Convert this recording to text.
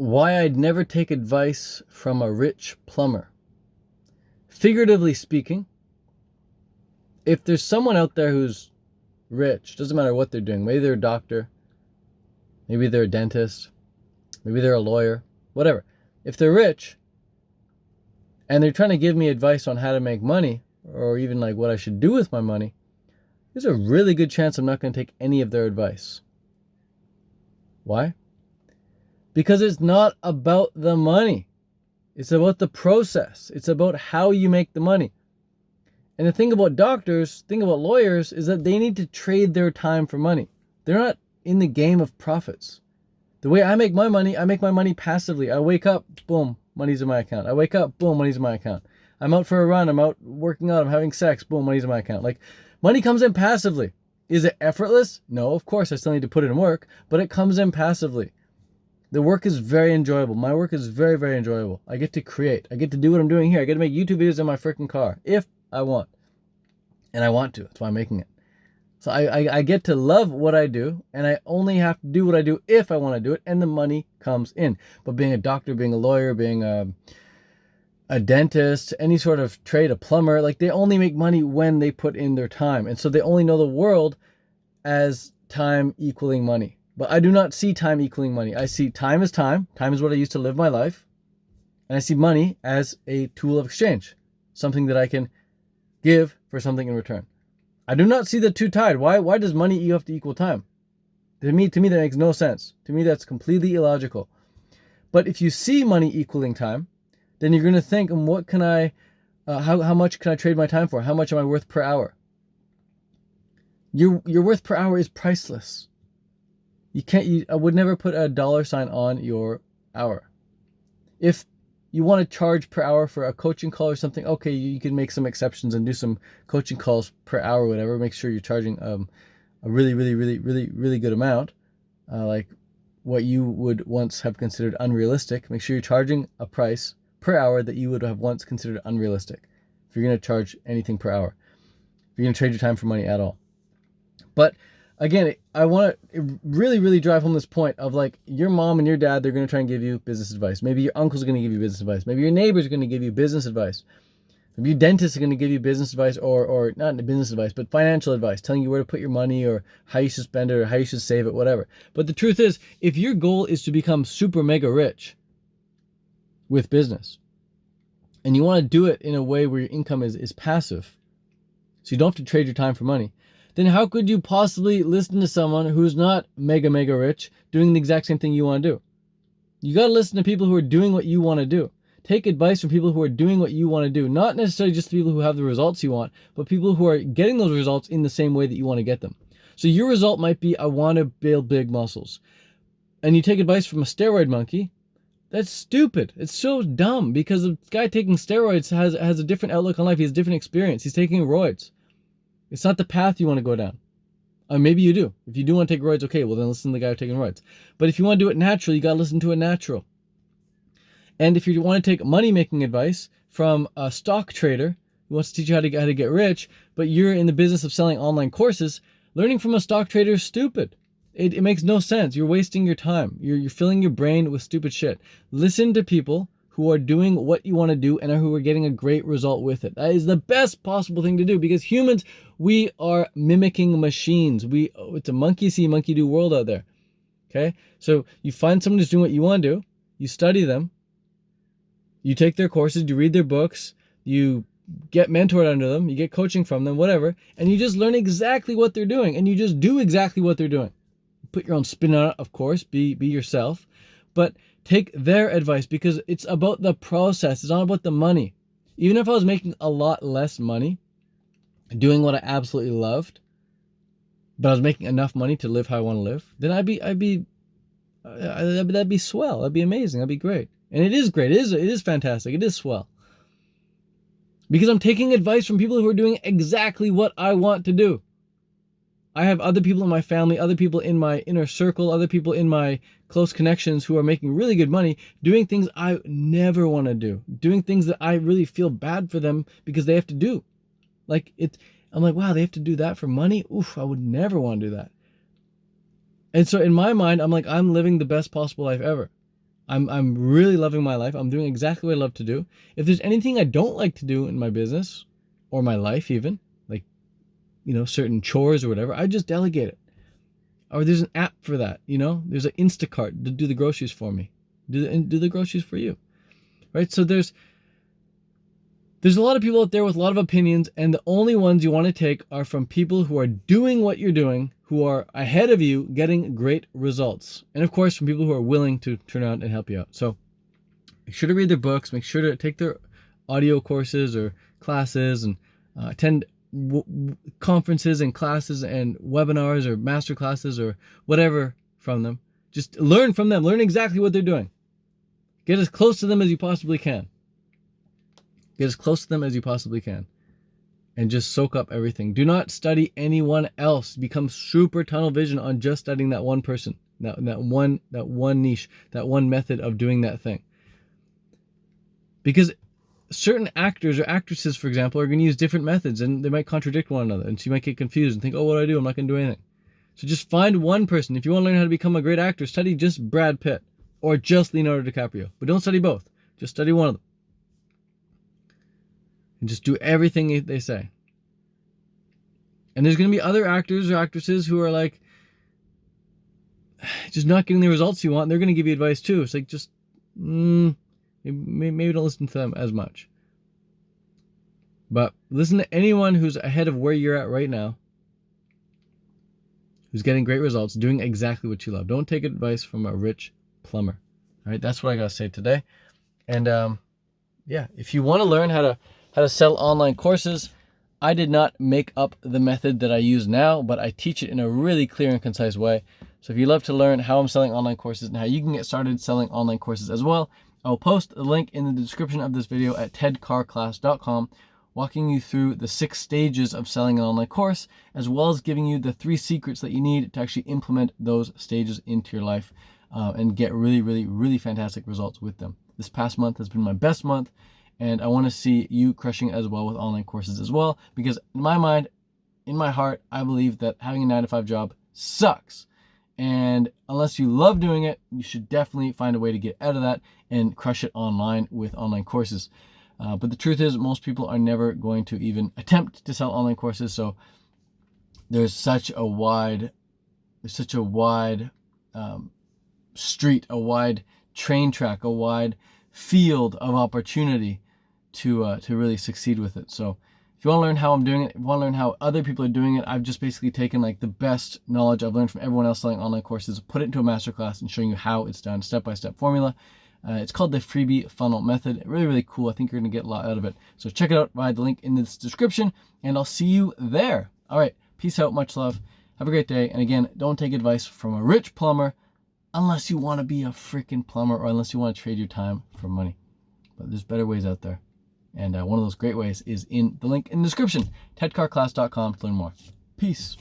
why I'd never take advice from a rich plumber. Figuratively speaking, if there's someone out there who's rich, doesn't matter what they're doing, maybe they're a doctor, maybe they're a dentist, maybe they're a lawyer, whatever. If they're rich and they're trying to give me advice on how to make money, or even like what I should do with my money, there's a really good chance I'm not going to take any of their advice. Why? Because it's not about the money. It's about the process. It's about how you make the money. And the thing about doctors, thing about lawyers, is that they need to trade their time for money. They're not in the game of profits. The way I make my money passively. I wake up, boom, money's in my account. I wake up, boom, money's in my account. I'm out for a run, I'm out working out, I'm having sex, boom, money's in my account. Like, money comes in passively. Is it effortless? No, of course, I still need to put in work, but it comes in passively. The work is very enjoyable. My work is very, very enjoyable. I get to create. I get to do what I'm doing here. I get to make YouTube videos in my freaking car, if I want. And I want to. That's why I'm making it. So I get to love what I do, and I only have to do what I do if I want to do it, and the money comes in. But being a doctor, being a lawyer, being a dentist, any sort of trade, a plumber, like they only make money when they put in their time. And so they only know the world as time equaling money. But I do not see time equaling money. I see time as time. Time is what I use to live my life. And I see money as a tool of exchange. Something that I can give for something in return. I do not see the two tied. Why does money have to equal time? To me, that makes no sense. To me, that's completely illogical. But if you see money equaling time, then you're going to think, what can I, how much can I trade my time for? How much am I worth per hour? Your worth per hour is priceless. I would never put a dollar sign on your hour. If you want to charge per hour for a coaching call or something, okay, you can make some exceptions and do some coaching calls per hour or whatever. Make sure you're charging a really, really, really, really, really good amount, like what you would once have considered unrealistic. Make sure you're charging a price per hour that you would have once considered unrealistic. If you're going to charge anything per hour, if you're going to trade your time for money at all. But again, I want to really, really drive home this point of like your mom and your dad, they're going to try and give you business advice. Maybe your uncle's going to give you business advice. Maybe your neighbor's going to give you business advice. Maybe your dentist is going to give you business advice or not business advice, but financial advice, telling you where to put your money or how you should spend it or how you should save it, whatever. But the truth is, if your goal is to become super mega rich with business and you want to do it in a way where your income is passive, so you don't have to trade your time for money, then how could you possibly listen to someone who's not mega, mega rich doing the exact same thing you want to do? You got to listen to people who are doing what you want to do. Take advice from people who are doing what you want to do. Not necessarily just the people who have the results you want, but people who are getting those results in the same way that you want to get them. So your result might be, I want to build big muscles. And you take advice from a steroid monkey. That's stupid. It's so dumb because the guy taking steroids has a different outlook on life. He has a different experience. He's taking roids. It's not the path you want to go down. Maybe you do. If you do want to take roids, okay, well then listen to the guy taking roids. But if you want to do it natural, you got to listen to a natural. And if you want to take money-making advice from a stock trader who wants to teach you how to get rich, but you're in the business of selling online courses, learning from a stock trader is stupid. It makes no sense. You're wasting your time. You're filling your brain with stupid shit. Listen to people who are doing what you want to do and who are getting a great result with it. That is the best possible thing to do because humans, we are mimicking machines. It's a monkey see, monkey do world out there. Okay? So you find someone who's doing what you want to do, you study them, you take their courses, you read their books, you get mentored under them, you get coaching from them, whatever, and you just learn exactly what they're doing and you just do exactly what they're doing. Put your own spin on it, of course, be yourself, but take their advice because it's about the process. It's not about the money. Even if I was making a lot less money, doing what I absolutely loved, but I was making enough money to live how I want to live, then that'd be swell. That'd be amazing. That'd be great. And it is great. It is fantastic. It is swell. Because I'm taking advice from people who are doing exactly what I want to do. I have other people in my family, other people in my inner circle, other people in my close connections who are making really good money, doing things I never want to do, doing things that I really feel bad for them because they have to do. I'm like, wow, they have to do that for money? Oof, I would never want to do that. And so in my mind, I'm like, I'm living the best possible life ever. I'm really loving my life. I'm doing exactly what I love to do. If there's anything I don't like to do in my business or my life even, like, certain chores or whatever, I just delegate it. Or there's an app for that, There's an Instacart to do the groceries for me. Do the groceries for you. Right? So there's a lot of people out there with a lot of opinions, and the only ones you want to take are from people who are doing what you're doing, who are ahead of you, getting great results. And of course, from people who are willing to turn around and help you out. So make sure to read their books, make sure to take their audio courses or classes, and attend conferences and classes and webinars or master classes or whatever from them. Just learn from them. Learn exactly what they're doing. Get as close to them as you possibly can. Get as close to them as you possibly can. And just soak up everything. Do not study anyone else. Become super tunnel vision on just studying that one person, that one niche, that one method of doing that thing. Because certain actors or actresses, for example, are going to use different methods, and they might contradict one another, and so you might get confused and think, oh, what do I do? I'm not going to do anything. So just find one person. If you want to learn how to become a great actor, study just Brad Pitt or just Leonardo DiCaprio. But don't study both. Just study one of them. And just do everything they say. And there's going to be other actors or actresses who are like just not getting the results you want. They're going to give you advice too. It's like just maybe don't listen to them as much. But listen to anyone who's ahead of where you're at right now, who's getting great results, doing exactly what you love. Don't take advice from a rich plumber. All right, that's what I got to say today. And if you want to learn how to sell online courses, I did not make up the method that I use now, but I teach it in a really clear and concise way. So if you love to learn how I'm selling online courses and how you can get started selling online courses as well, I'll post a link in the description of this video at tedcarclass.com, walking you through the 6 stages of selling an online course, as well as giving you the 3 secrets that you need to actually implement those stages into your life and get really, really, really fantastic results with them. This past month has been my best month, and I want to see you crushing it as well with online courses as well, because in my mind, in my heart, I believe that having a 9-to-5 job sucks. And unless you love doing it, you should definitely find a way to get out of that and crush it online with online courses. But the truth is, most people are never going to even attempt to sell online courses. So there's such a wide street, a wide train track, a wide field of opportunity to really succeed with it. So if you want to learn how I'm doing it, if you want to learn how other people are doing it, I've just basically taken like the best knowledge I've learned from everyone else selling online courses, put it into a masterclass and showing you how it's done, step-by-step formula. It's called the freebie funnel method. Really, really cool. I think you're going to get a lot out of it. So check it out via the link in this description, and I'll see you there. All right. Peace out. Much love. Have a great day. And again, don't take advice from a rich plumber unless you want to be a freaking plumber or unless you want to trade your time for money. But there's better ways out there. And one of those great ways is in the link in the description, tedcarclass.com to learn more. Peace.